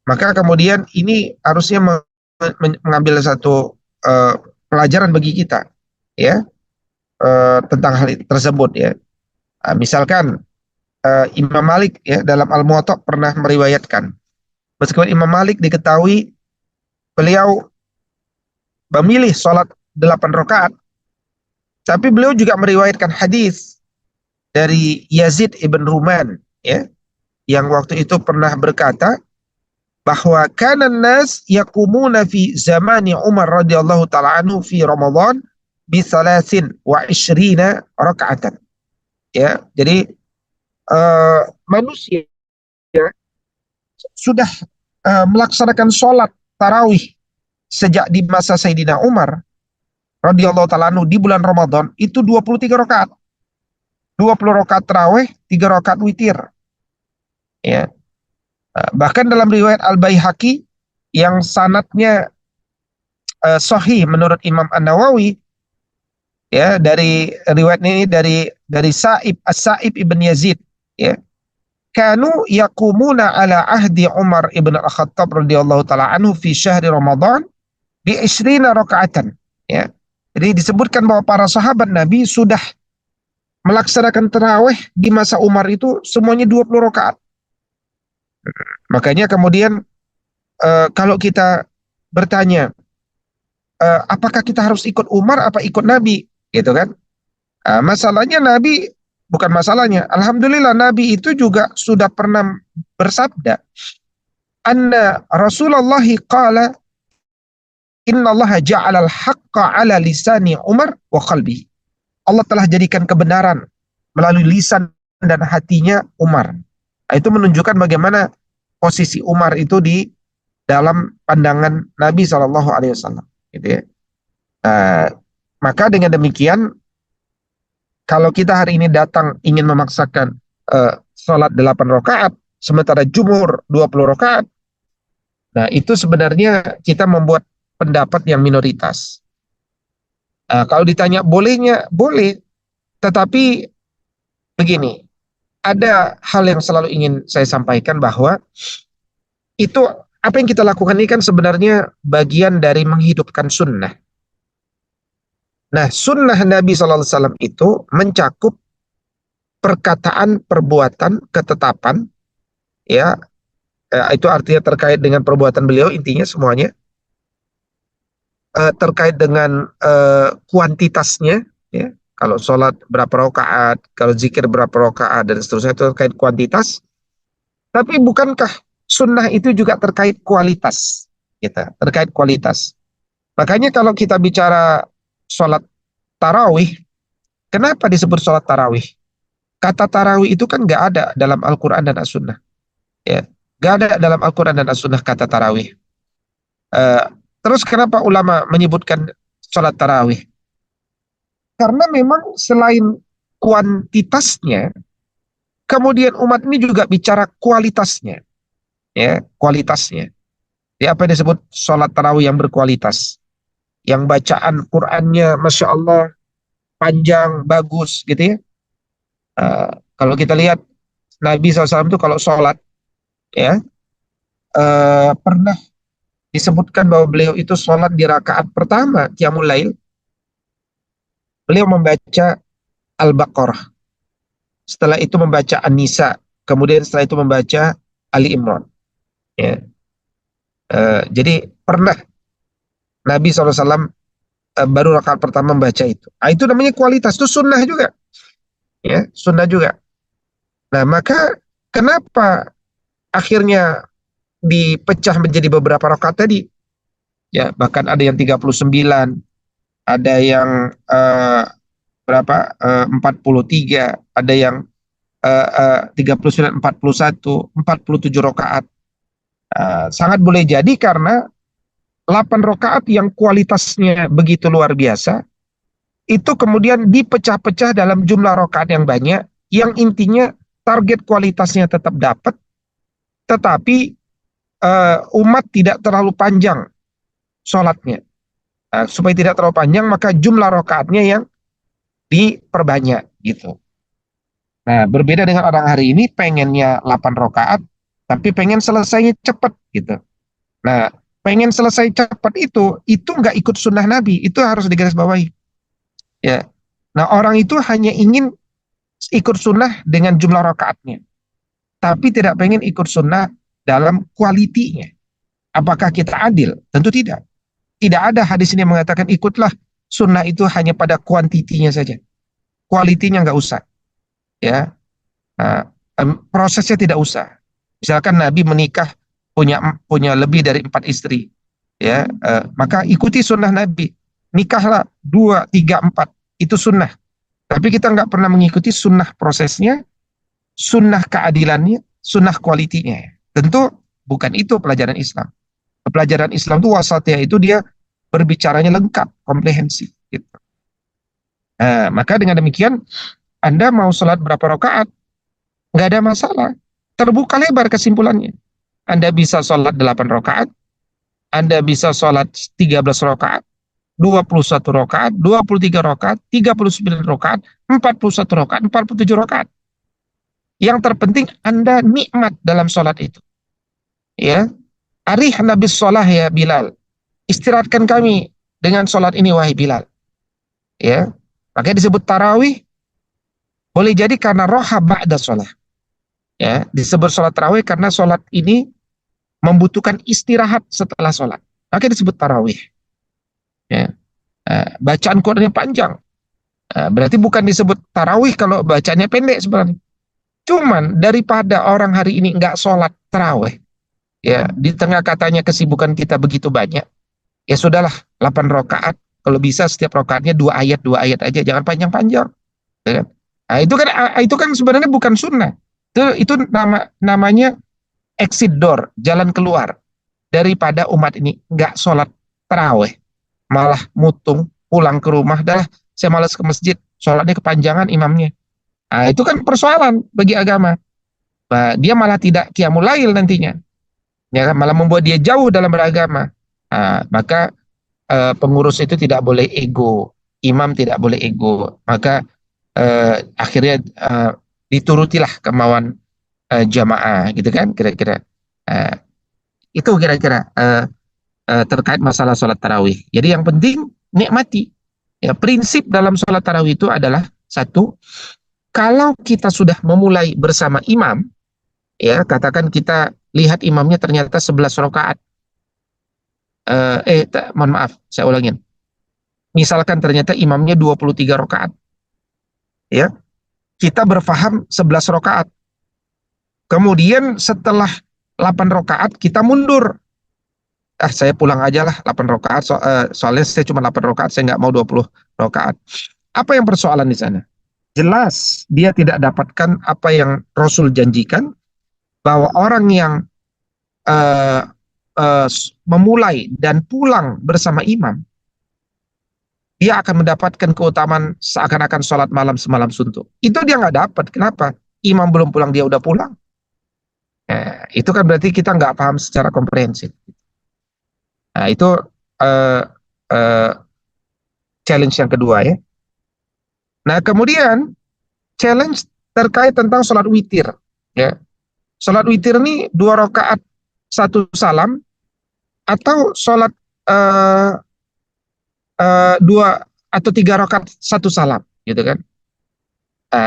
Maka kemudian ini harusnya mengambil satu pelajaran bagi kita, ya, tentang hal tersebut, ya. Misalkan Imam Malik, ya, dalam Al-Muwatta pernah meriwayatkan, meskipun Imam Malik diketahui beliau memilih sholat 8 rakaat, tapi beliau juga meriwayatkan hadis dari Yazid ibn Ruman, ya, yang waktu itu pernah berkata bahwa kanan nas yakumuna fi zamani Umar radhiyallahu taala anhu fi Ramadan bi 23 rakaatan. Ya, jadi manusia sudah melaksanakan sholat tarawih sejak di masa Sayyidina Umar radhiyallahu taala anhu di bulan Ramadan itu 23 rakaat. 20 rakaat tarawih, 3 rakaat witir. Ya. Bahkan dalam riwayat Al-Baihaqi yang sanadnya sahih menurut Imam An-Nawawi, ya, dari riwayat ini dari Sa'ib As-Sa'ib ibn Yazid, ya, kanu yakumuna ala ahdi Umar ibn Al-Khattab radhiyallahu taala anhu fi syahri Ramadan bi 20 rakaatan, ya. Jadi disebutkan bahwa para sahabat Nabi sudah melaksanakan tarawih di masa Umar itu semuanya 20 rakaat. Makanya kemudian kalau kita bertanya apakah kita harus ikut Umar apa ikut Nabi, gitu kan? Masalahnya Nabi, bukan masalahnya, Alhamdulillah Nabi itu juga sudah pernah bersabda, anna Rasulullah qala, inna Allah ja'ala al-haqqa ala lisani Umar wa qalbi. Allah telah jadikan kebenaran melalui lisan dan hatinya Umar. Itu menunjukkan bagaimana posisi Umar itu di dalam pandangan Nabi Shallallahu Alaihi Wasallam. Gitu ya. Uh, maka dengan demikian, kalau kita hari ini datang ingin memaksakan sholat 8 rakaat, sementara jumhur 20 rakaat, nah itu sebenarnya kita membuat pendapat yang minoritas. Kalau ditanya bolehnya, boleh. Tetapi begini, ada hal yang selalu ingin saya sampaikan bahwa itu apa yang kita lakukan ini kan sebenarnya bagian dari menghidupkan sunnah. Nah, sunnah Nabi SAW itu mencakup perkataan, perbuatan, ketetapan, ya, itu artinya terkait dengan perbuatan beliau, intinya semuanya, terkait dengan kuantitasnya, ya, kalau sholat berapa rakaat, kalau zikir berapa rakaat, dan seterusnya itu terkait kuantitas. Tapi bukankah sunnah itu juga terkait kualitas, kita, terkait kualitas. Makanya kalau kita bicara sholat tarawih, kenapa disebut sholat tarawih? Kata tarawih itu kan nggak ada dalam Al-Quran dan As-Sunnah. Ya, nggak ada dalam Al-Quran dan As-Sunnah kata tarawih. Eh, terus kenapa ulama menyebutkan sholat tarawih? Karena memang selain kuantitasnya, kemudian umat ini juga bicara kualitasnya. Ya, kualitasnya. Ya, apa yang disebut sholat tarawih yang berkualitas? Yang bacaan Qur'annya, Masya Allah, panjang, bagus, gitu ya. Kalau kita lihat Nabi SAW itu kalau sholat, ya, pernah disebutkan bahwa beliau itu sholat di rakaat pertama, Qiyamul Lail, beliau membaca Al-Baqarah. Setelah itu membaca An-Nisa. Kemudian setelah itu membaca Ali Imran. Ya. Jadi pernah Nabi SAW baru rakaat pertama membaca itu. Itu namanya kualitas, itu sunnah juga. Ya, sunnah juga. Nah, maka kenapa akhirnya dipecah menjadi beberapa rakaat tadi? Ya, bahkan ada yang 39, ada yang berapa? 43, ada yang 39, 41, 47 rakaat. Sangat boleh jadi karena 8 rakaat yang kualitasnya begitu luar biasa, itu kemudian dipecah-pecah dalam jumlah rakaat yang banyak, yang intinya target kualitasnya tetap dapat, tetapi umat tidak terlalu panjang sholatnya. Supaya tidak terlalu panjang, maka jumlah rakaatnya yang diperbanyak gitu. Nah, berbeda dengan orang hari ini pengennya 8 rakaat, tapi pengen selesainya cepat gitu. Nah, pengen selesai cepat itu nggak ikut sunnah Nabi, itu harus digarisbawahi. Ya. Nah, orang itu hanya ingin ikut sunnah dengan jumlah rakaatnya, tapi tidak pengen ikut sunnah dalam kualitinya. Apakah kita adil? Tentu tidak. Tidak ada hadis ini yang mengatakan ikutlah sunnah itu hanya pada kuantitinya saja. Kualitinya nggak usah. Ya, nah, prosesnya tidak usah. Misalkan Nabi menikah punya punya lebih dari 4 istri, ya, maka ikuti sunnah Nabi. Nikahlah 2, 3, 4, itu sunnah. Tapi kita nggak pernah mengikuti sunnah prosesnya, sunnah keadilannya, sunnah kualitinya. Tentu bukan itu pelajaran Islam. Pelajaran Islam itu wasatiyah, itu dia berbicaranya lengkap, komprehensif. Gitu. Nah, maka dengan demikian, Anda mau sholat berapa rakaat, nggak ada masalah. Terbuka lebar kesimpulannya. Anda bisa sholat 8 rakaat, Anda bisa sholat 13 rakaat, 21 rakaat, 23 rakaat, 39 rakaat, 41 rakaat, 47 rakaat. Yang terpenting Anda nikmat dalam sholat itu. Ya, arih Nabi sholah ya Bilal. Istirahatkan kami dengan sholat ini wahai Bilal. Ya, makanya disebut tarawih. Boleh jadi karena roha ba'da sholah. Ya, disebut sholat tarawih karena sholat ini membutuhkan istirahat setelah sholat. Makanya disebut tarawih. Ya, bacaan Qurannya panjang. Berarti bukan disebut tarawih kalau bacanya pendek sebenarnya. Cuman daripada orang hari ini nggak sholat tarawih, ya di tengah katanya kesibukan kita begitu banyak, ya sudahlah 8 rakaat. Kalau bisa setiap rakaatnya dua ayat aja, jangan panjang-panjang. Ya kan? Itu kan sebenarnya bukan sunnah. Itu namanya exit door, jalan keluar daripada umat ini nggak sholat taraweh, malah mutung pulang ke rumah, dah saya malas ke masjid, sholatnya kepanjangan imamnya. Itu kan persoalan bagi agama. Nah, dia malah tidak qiyamul lail nantinya, ya kan? Malah membuat dia jauh dalam beragama. Maka pengurus itu tidak boleh ego, imam tidak boleh ego. Maka akhirnya diturutilah kemauan jamaah, gitu kan, kira-kira. Uh, itu kira-kira terkait masalah sholat tarawih. Jadi yang penting nikmati. Ya, prinsip dalam sholat tarawih itu adalah satu, kalau kita sudah memulai bersama imam, ya katakan kita lihat imamnya ternyata 11 rakaat. Mohon maaf, saya ulangin. Misalkan ternyata imamnya 23 rakaat, ya. Kita berfaham 11 rakaat. Kemudian setelah 8 rakaat kita mundur. Saya pulang aja lah 8 rakaat, soalnya saya cuma 8 rakaat, saya nggak mau 20 rakaat. Apa yang persoalan di sana? Jelas dia tidak dapatkan apa yang Rasul janjikan, bahwa orang yang uh, memulai dan pulang bersama imam, dia akan mendapatkan keutamaan seakan-akan sholat malam semalam suntuk. Itu dia nggak dapat. Kenapa? Imam belum pulang, dia udah pulang. Itu kan berarti kita nggak paham secara komprehensif. Nah, itu uh, uh, challenge yang kedua, ya. Nah, kemudian challenge terkait tentang sholat witir. Ya, sholat witir ini 2 rakaat 1 salam, atau sholat 2 atau 3 rakaat 1 salam, gitu kan?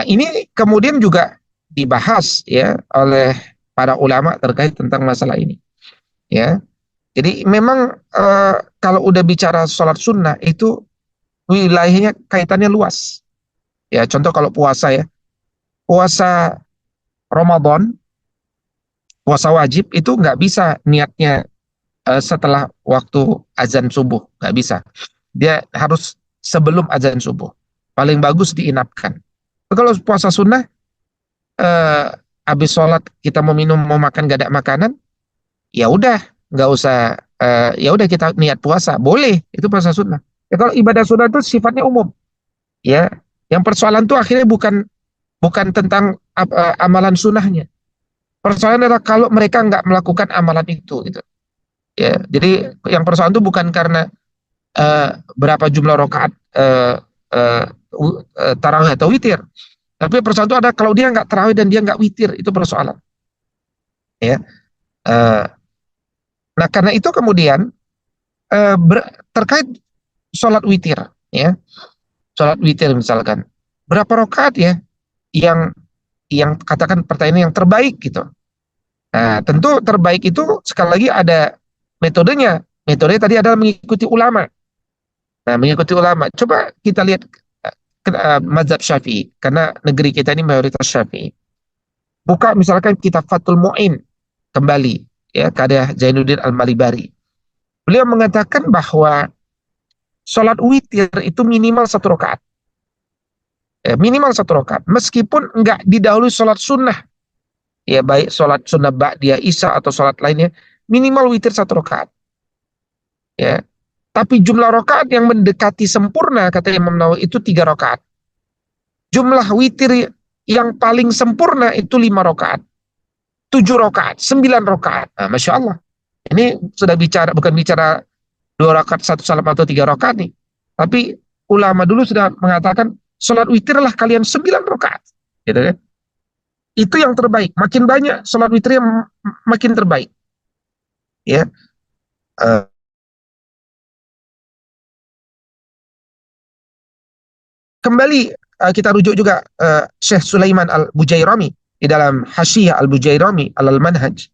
Ini kemudian juga dibahas, ya, oleh para ulama terkait tentang masalah ini. Ya, jadi memang kalau udah bicara sholat sunnah itu wilayahnya kaitannya luas. Ya, contoh kalau puasa, ya, puasa Ramadan, puasa wajib itu nggak bisa niatnya setelah waktu azan subuh, nggak bisa. Dia harus sebelum azan subuh. Paling bagus diinapkan. Kalau puasa sunnah, eh, habis sholat kita mau minum mau makan gak ada makanan, ya udah nggak usah, ya udah kita niat puasa, boleh, itu puasa sunnah. Ya, kalau ibadah sunnah itu sifatnya umum, ya. Yang persoalan tuh akhirnya bukan bukan tentang amalan sunnahnya. Persoalan adalah kalau mereka nggak melakukan amalan itu, gitu. Ya, jadi yang persoalan itu bukan karena berapa jumlah rakaat uh, tarawih atau witir, tapi persoalan itu ada kalau dia nggak tarawih dan dia nggak witir, itu persoalan, ya. Uh, nah, karena itu kemudian terkait sholat witir, ya, sholat witir misalkan berapa rakaat, ya, yang katakan pertanyaan yang terbaik, gitu. Nah, tentu terbaik itu sekali lagi ada metodenya. Metode tadi adalah mengikuti ulama. Nah, mengikuti ulama. Coba kita lihat mazhab Syafi'i, karena negeri kita ini mayoritas Syafi'i. Buka misalkan kitab Fathul Mu'in kembali, ya, karya Zainuddin Al-Malibari. Beliau mengatakan bahwa sholat witir itu minimal 1 rakaat. Minimal 1 rakaat. Meskipun enggak didahului sholat sunnah, ya, baik sholat sunnah ba'diyah isya atau sholat lainnya, minimal witir 1 rakaat. Ya. Tapi jumlah rakaat yang mendekati sempurna, kata Imam Nawawi, itu 3 rakaat. Jumlah witir yang paling sempurna itu 5 rakaat, 7 rakaat, 9 rakaat. Nah, Masya Allah. Ini sudah bicara, bukan bicara 2 rakaat 1 salam atau 3 rakaat nih. Tapi ulama dulu sudah mengatakan sholat witirlah kalian 9 rakaat. Gitu kan? Itu yang terbaik. Makin banyak sholat witir yang makin terbaik. Ya. Kembali kita rujuk juga Syekh Sulaiman Al-Bujairami di dalam Hasyiyah Al-Bujairami Al-Manhaj.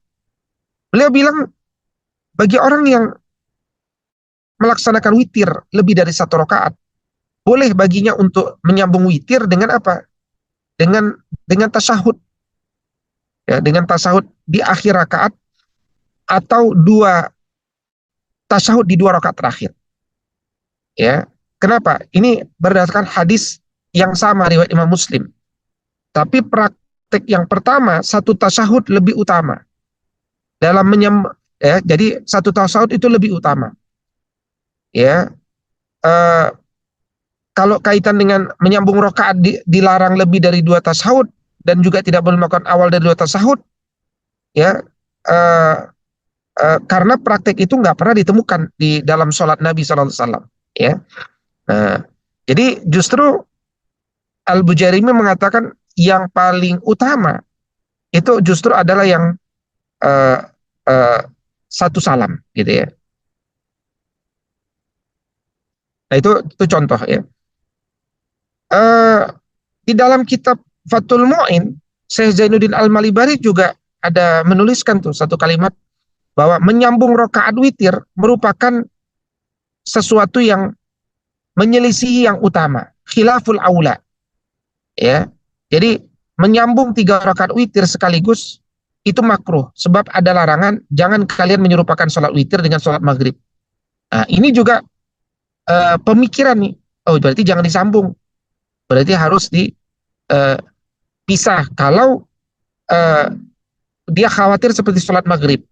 Beliau bilang, bagi orang yang melaksanakan witir lebih dari 1 rakaat, boleh baginya untuk menyambung witir dengan apa? Dengan tasyahud, ya, dengan tasyahud di akhir rakaat atau dua tasyahud di dua rakaat terakhir. Ya, kenapa? Ini berdasarkan hadis yang sama riwayat Imam Muslim. Tapi praktek yang pertama, satu tasyahud lebih utama dalam ya, jadi satu tasyahud itu lebih utama. Ya, eh, kalau kaitan dengan menyambung rakaat dilarang lebih dari dua tasyahud dan juga tidak boleh melakukan awal dari dua tasyahud, ya, eh, karena praktek itu nggak pernah ditemukan di dalam sholat Nabi SAW. Ya, nah, jadi justru Al-Bujairimi mengatakan yang paling utama itu justru adalah yang uh, uh, satu salam, gitu ya. Nah itu contoh ya. Uh, di dalam kitab Fathul Mu'in, Syekh Zainuddin Al-Malibari juga ada menuliskan tuh satu kalimat bahwa menyambung rakaat witir merupakan sesuatu yang menyelisihi yang utama, khilaful aula, ya. Jadi menyambung 3 rakaat witir sekaligus itu makruh, sebab ada larangan jangan kalian menyerupakan sholat witir dengan sholat maghrib. Nah, ini juga pemikiran nih. Oh, berarti jangan disambung. Berarti harus dipisah. Kalau uh, dia khawatir seperti sholat maghrib.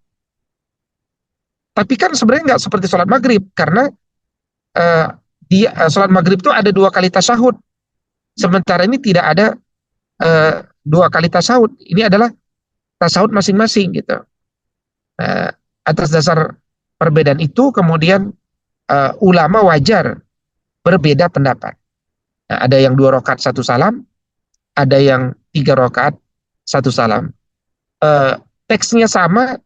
Tapi kan sebenarnya nggak seperti sholat maghrib, karena uh, sholat maghrib itu ada 2 kali tasyahud. Sementara ini tidak ada 2 kali tasyahud. Ini adalah tasyahud masing-masing gitu. Atas dasar perbedaan itu kemudian ulama wajar berbeda pendapat. Nah, ada yang 2 rakaat 1 salam, ada yang 3 rakaat 1 salam. Teksnya sama,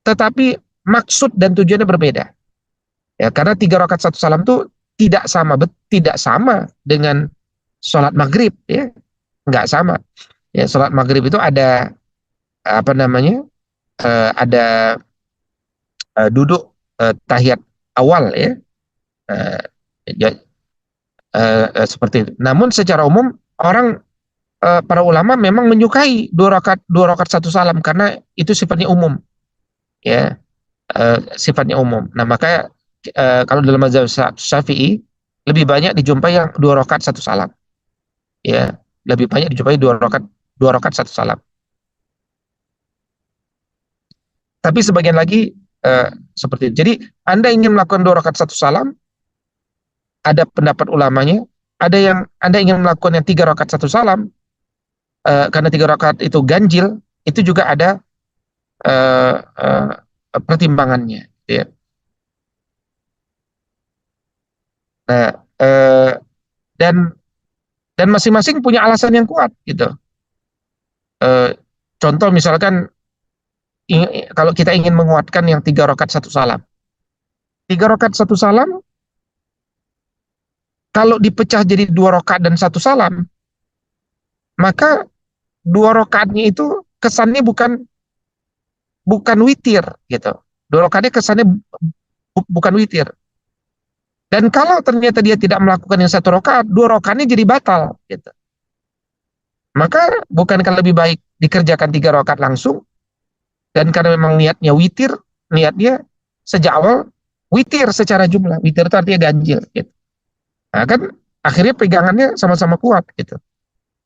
tetapi maksud dan tujuannya berbeda. Ya, karena 3 rakaat 1 salam itu tidak sama dengan sholat maghrib, ya, nggak sama. Ya, sholat maghrib itu ada apa namanya? Ada duduk tahiyat awal, ya. Uh, ya, seperti itu. Namun secara umum orang para ulama memang menyukai 2 rakaat 1 salam karena itu sifatnya umum, ya, sifatnya umum. Nah, maka kalau dalam mazhab Syafi'i lebih banyak dijumpai yang 2 rakaat 1 salam, ya, lebih banyak dijumpai 2 rakaat 1 salam. Tapi sebagian lagi seperti itu. Jadi Anda ingin melakukan 2 rakaat 1 salam, ada pendapat ulamanya. Ada yang Anda ingin melakukan yang 3 rakaat 1 salam, karena 3 rakaat itu ganjil, itu juga ada uh, uh, pertimbangannya, ya. Nah, dan masing-masing punya alasan yang kuat, gitu. Contoh misalkan kalau kita ingin menguatkan yang 3 rakaat 1 salam, 3 rakaat 1 salam kalau dipecah jadi 2 rakaat dan 1 salam, maka 2 rakaatnya itu kesannya bukan witir, gitu. 2 rakaatnya kesannya bukan witir. Dan kalau ternyata dia tidak melakukan yang 1 rakaat, 2 rakaatnya jadi batal, gitu. Maka bukankah lebih baik dikerjakan 3 rakaat langsung, dan karena memang niatnya witir, niatnya sejak awal witir secara jumlah, witir itu artinya ganjil, gitu. Nah, kan akhirnya pegangannya sama-sama kuat, gitu.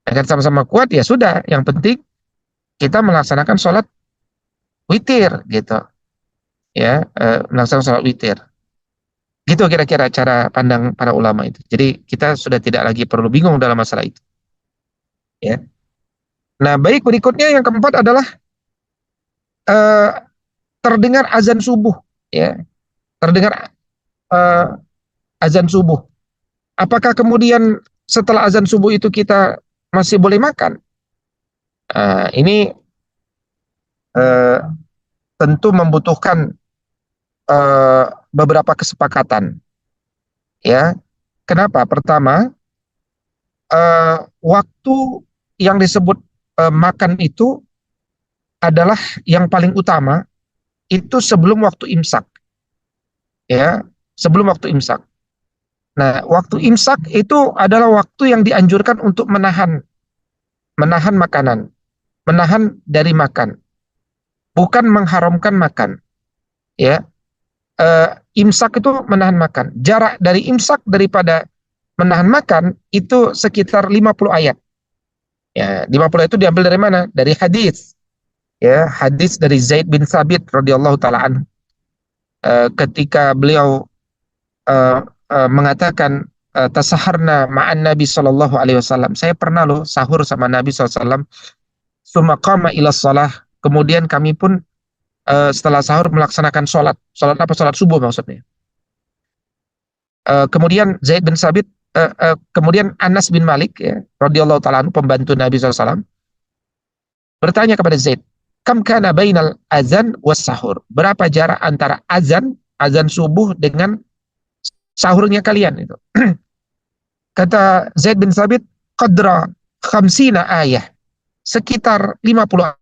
Agar sama-sama kuat, ya sudah, yang penting kita melaksanakan sholat witir, gitu, ya, melaksanakan sholat witir. Gitu kira-kira cara pandang para ulama itu. Jadi kita sudah tidak lagi perlu bingung dalam masalah itu, ya. Nah, baik, berikutnya yang keempat adalah uh, terdengar azan subuh, ya, terdengar uh, azan subuh. Apakah kemudian setelah azan subuh itu kita masih boleh makan? Ini uh, tentu membutuhkan beberapa kesepakatan, ya. Kenapa? Pertama, waktu yang disebut makan itu adalah yang paling utama itu sebelum waktu imsak, ya, sebelum waktu imsak. Nah, waktu imsak itu adalah waktu yang dianjurkan untuk menahan makanan, menahan dari makan, bukan mengharamkan makan. Ya, imsak itu menahan makan. Jarak dari imsak daripada menahan makan itu sekitar 50 ayat. Ya, 50 itu diambil dari mana? Dari hadis. Ya, hadis dari Zaid bin Sabit radhiyallahu taala anhu. Ketika beliau uh, mengatakan tasaharna ma'an Nabi sallallahu alaihi wasallam. Saya pernah loh sahur sama Nabi sallallahu alaihi wasallam. Summa qama ila shalah. Kemudian kami pun setelah sahur melaksanakan sholat. Sholat apa? Sholat subuh maksudnya. Kemudian Zaid bin Sabit, kemudian Anas bin Malik, ya, radhiyallahu taala anhu, pembantu Nabi SAW, bertanya kepada Zaid, kam kana bainal azan was sahur? Berapa jarak antara azan subuh dengan sahurnya kalian itu? Kata Zaid bin Sabit, qadra khamsina ayah, sekitar 50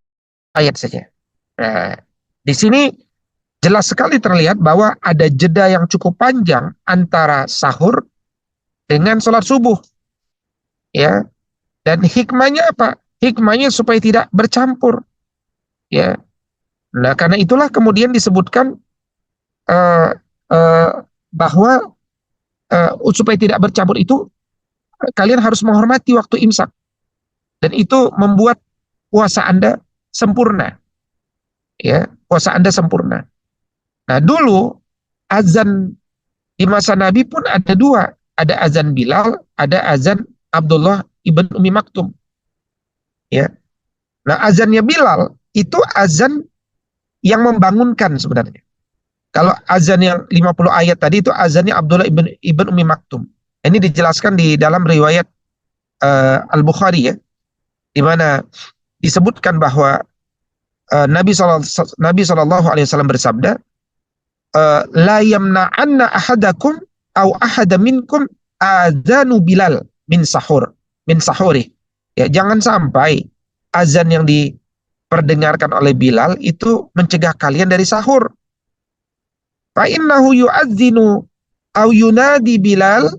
ayat saja. Nah, di sini jelas sekali terlihat bahwa ada jeda yang cukup panjang antara sahur dengan sholat subuh, ya. Dan hikmahnya apa? Hikmahnya supaya tidak bercampur, ya. Nah, karena itulah kemudian disebutkan uh, uh, bahwa supaya tidak bercampur itu kalian harus menghormati waktu imsak, dan itu membuat puasa Anda sempurna, ya. Puasa Anda sempurna. Nah, dulu azan di masa Nabi pun ada dua, ada azan Bilal, ada azan Abdullah ibn Umi Maktum, ya. Nah, azannya Bilal itu azan yang membangunkan sebenarnya. Kalau azan yang 50 ayat tadi itu azannya Abdullah ibn Umi Maktum. Ini dijelaskan di dalam riwayat Al-Bukhari, ya, di mana disebutkan bahwa Nabi SAW bersabda, la yamna'anna ahadakum au ahada minkum adzanu Bilal min sahuri. Ya, jangan sampai azan yang diperdengarkan oleh Bilal itu mencegah kalian dari sahur. Fa innahu yu'adzinu au yunadi Bilal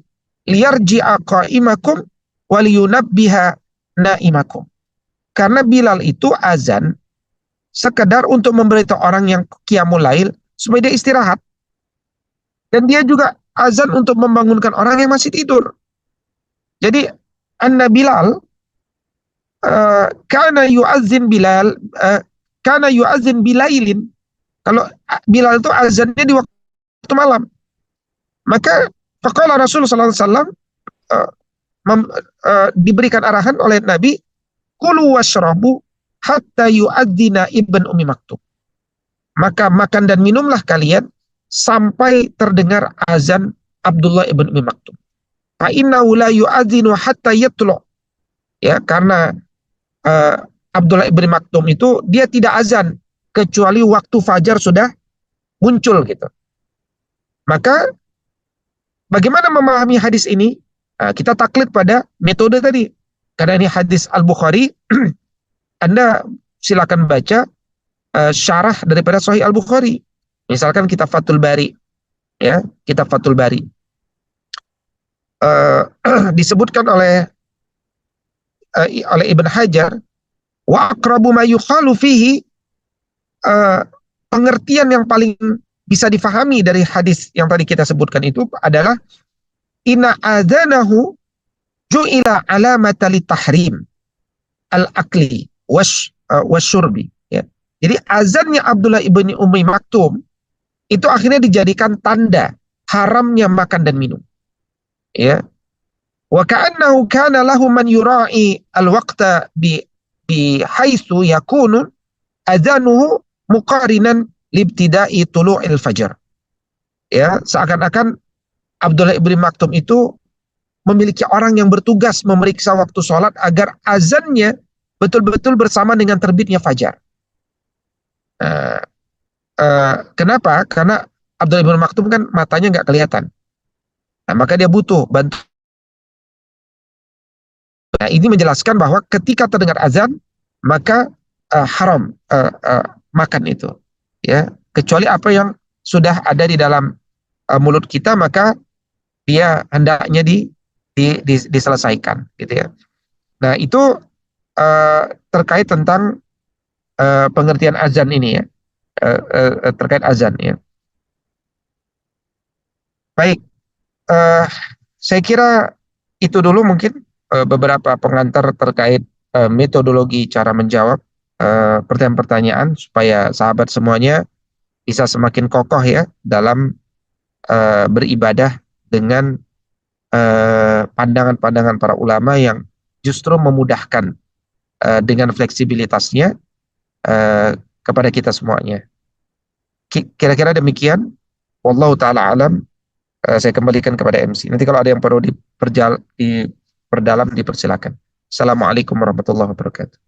liyarji'a qa'imakum wa liyunabbiha naimakum. Karena Bilal itu azan sekedar untuk memberitahu orang yang qiyamul lail supaya dia istirahat. Dan dia juga azan untuk membangunkan orang yang masih tidur. Jadi anna Bilal kana yu'azzin Bilal kana yu'azzin bilailin. Kalau Bilal itu azannya di waktu malam. Maka faqala Rasulullah SAW diberikan arahan oleh Nabi, kulu washrabu hatta yu'adzina ibn Umi Maktum. Maka makan dan minumlah kalian sampai terdengar azan Abdullah ibn Umi Maktum. Fa innahu la yu'adzinu hatta yatlu. Ya, karena Abdullah ibn Maktum itu dia tidak azan kecuali waktu fajar sudah muncul gitu. Maka bagaimana memahami hadis ini? Kita taklid pada metode tadi. Karena ini hadis Al-Bukhari, Anda silakan baca syarah daripada Sahih Al-Bukhari. Misalkan kitab Fathul Bari, ya, kitab Fathul Bari. Disebutkan oleh Ibn Hajar, wa aqrabu ma yukhalu fihi, pengertian yang paling bisa difahami dari hadis yang tadi kita sebutkan itu adalah inna adzanahu ju'ila alamata litahrim al-akli wasyurbi, ya. Jadi azannya Abdullah ibn Umi Maktum itu akhirnya dijadikan tanda haramnya makan dan minum, ya. Wa ka'annahu kana lahu man yura'i al-waqta bi haitsu yakunu adzanuhu muqarinan libtida'i tulu'il fajar. Ya, seakan-akan Abdullah ibn Maktum itu memiliki orang yang bertugas memeriksa waktu sholat agar azannya betul-betul bersama dengan terbitnya fajar. Kenapa? Karena Abdullah ibn Maktum kan matanya nggak kelihatan. Nah, maka dia butuh bantu. Nah, ini menjelaskan bahwa ketika terdengar azan, maka haram makan itu, ya. Kecuali apa yang sudah ada di dalam mulut kita, maka dia hendaknya diselesaikan, gitu ya. Nah, itu terkait tentang pengertian azan ini ya, terkait azan ya. Baik, eh, saya kira itu dulu mungkin beberapa pengantar terkait metodologi cara menjawab pertanyaan-pertanyaan supaya sahabat semuanya bisa semakin kokoh ya dalam beribadah dengan pandangan-pandangan para ulama yang justru memudahkan dengan fleksibilitasnya eh, kepada kita semuanya. Kira-kira demikian. Wallahu taala alam. Saya kembalikan kepada MC. Nanti kalau ada yang perlu diperdalam dipersilakan. Assalamualaikum warahmatullahi wabarakatuh.